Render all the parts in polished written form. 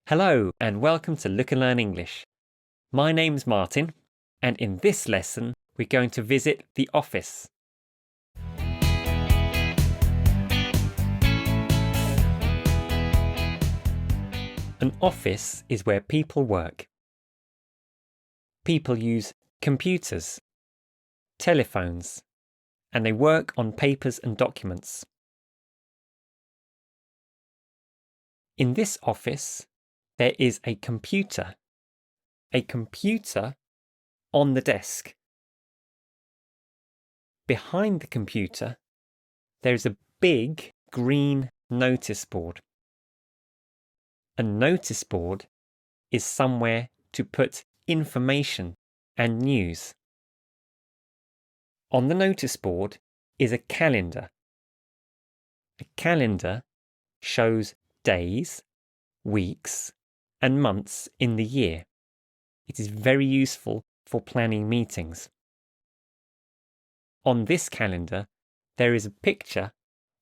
Hello and welcome to Look and Learn English. My name's Martin, and in this lesson we're going to visit the office. An office is where people work. People use computers, telephones, and they work on papers and documents. In this office, there is a computer on the desk. Behind the computer, there is a big green notice board. A notice board is somewhere to put information and news. On the notice board is a calendar. A calendar shows days, weeks, and months in the year. It is very useful for planning meetings. On this calendar, there is a picture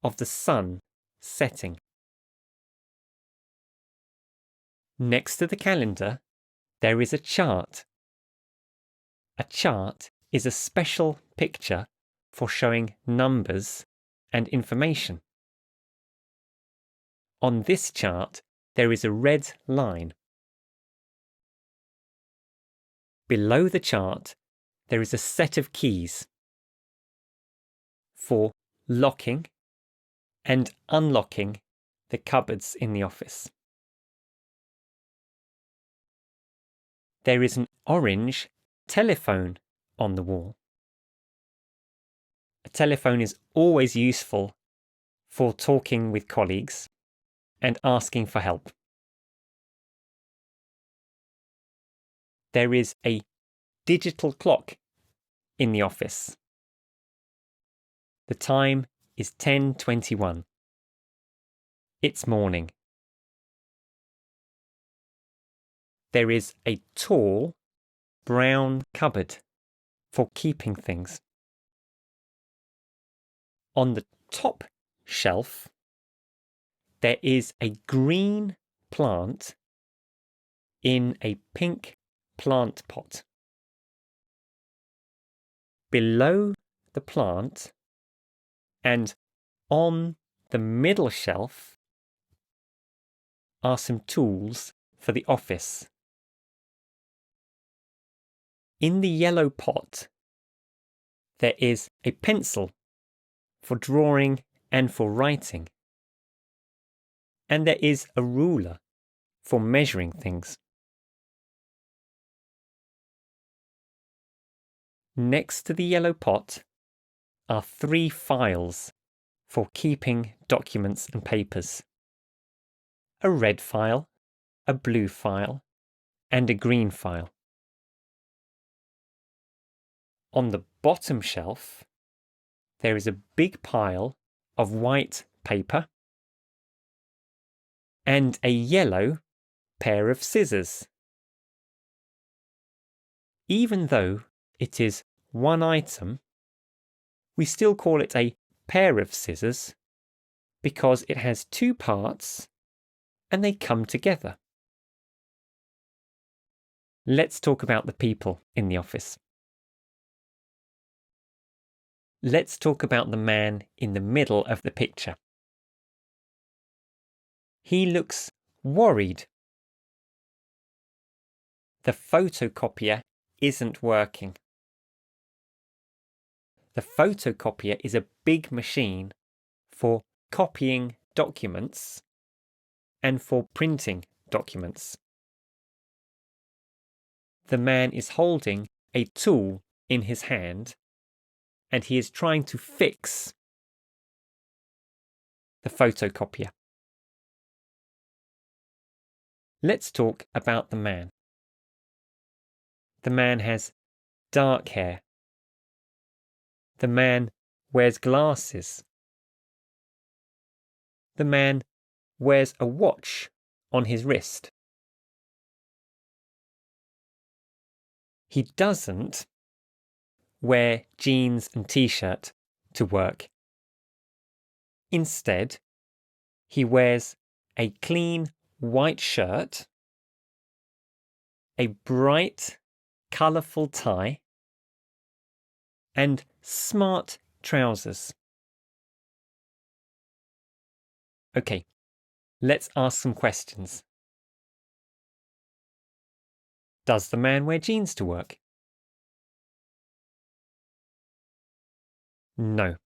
of the sun setting. Next to the calendar, there is a chart. A chart is a special picture for showing numbers and information. On this chart, there is a red line. Below the chart, there is a set of keys for locking and unlocking the cupboards in the office. There is an orange telephone on the wall. A telephone is always useful for talking with colleagues and asking for help. There is a digital clock in the office. The time is 10:21. It's morning. There is a tall brown cupboard for keeping things. On the top shelf, there is a green plant in a pink plant pot. Below the plant and on the middle shelf are some tools for the office. In the yellow pot, there is a pencil for drawing and for writing. And there is a ruler for measuring things. Next to the yellow pot are 3 files for keeping documents and papers. A red file, a blue file, and a green file. On the bottom shelf, there is a big pile of white paper and a yellow pair of scissors. Even though it is one item, we still call it a pair of scissors because it has 2 parts and they come together. Let's talk about the people in the office. Let's talk about the man in the middle of the picture. He looks worried. The photocopier isn't working. The photocopier is a big machine for copying documents and for printing documents. The man is holding a tool in his hand and he is trying to fix the photocopier. Let's talk about the man. The man has dark hair. The man wears glasses. The man wears a watch on his wrist. He doesn't wear jeans and t-shirt to work. Instead, he wears a clean white shirt a bright, colourful tie, and smart trousers. Okay, let's ask some questions. Does the man wear jeans to work? No.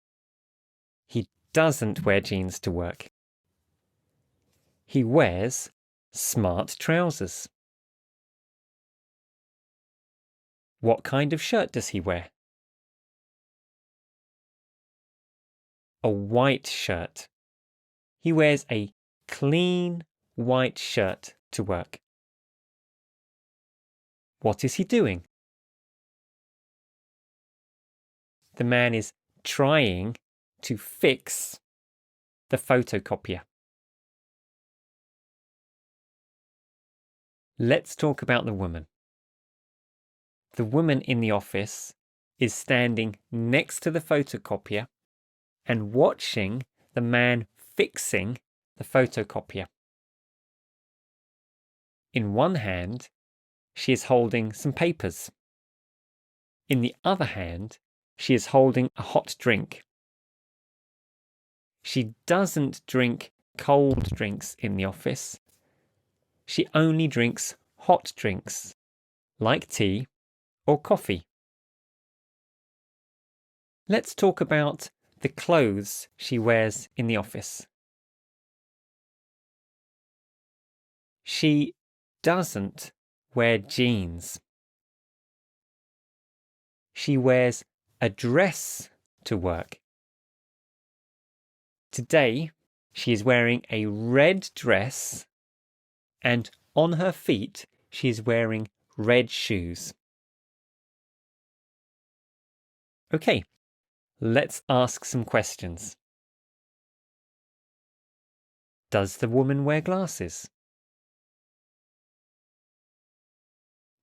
He doesn't wear jeans to work. He wears smart trousers. What kind of shirt does he wear? A white shirt. He wears a clean white shirt to work. What is he doing? The man is trying to fix the photocopier. Let's talk about the woman. The woman in the office is standing next to the photocopier and watching the man fixing the photocopier. In one hand, she is holding some papers. In the other hand, she is holding a hot drink. She doesn't drink cold drinks in the office. She only drinks hot drinks, like tea or coffee. Let's talk about the clothes she wears in the office. She doesn't wear jeans. She wears a dress to work. Today, she is wearing a red dress, and on her feet, she is wearing red shoes. Okay, let's ask some questions. Does the woman wear glasses?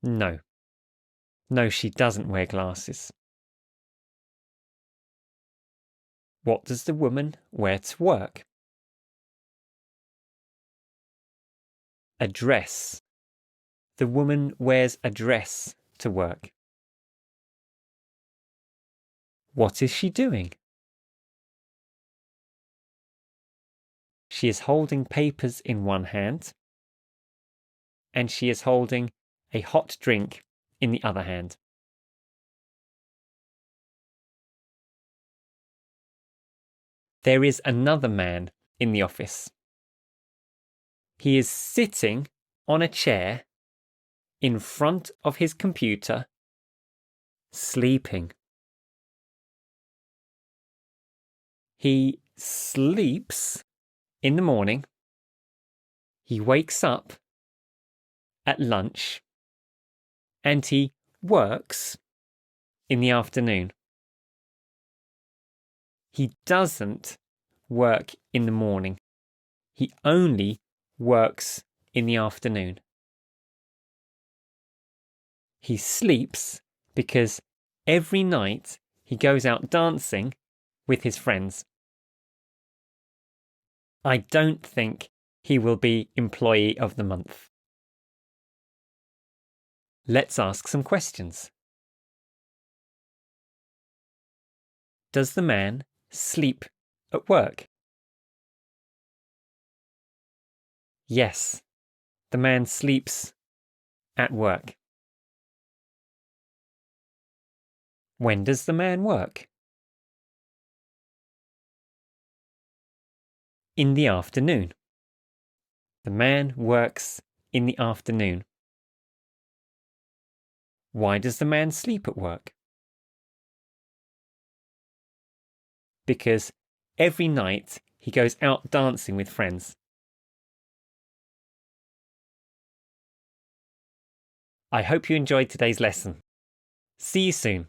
No. No, she doesn't wear glasses. What does the woman wear to work? A dress. The woman wears a dress to work. What is she doing? She is holding papers in one hand, and she is holding a hot drink in the other hand. There is another man in the office. He is sitting on a chair in front of his computer, sleeping. He sleeps in the morning. He wakes up at lunch, and he works in the afternoon. He doesn't work in the morning. He only works in the afternoon. He sleeps because every night he goes out dancing with his friends. I don't think he will be Employee of the Month. Let's ask some questions. Does the man sleep at work? Yes, the man sleeps at work. When does the man work? In the afternoon. The man works in the afternoon. Why does the man sleep at work? Because every night he goes out dancing with friends. I hope you enjoyed today's lesson. See you soon.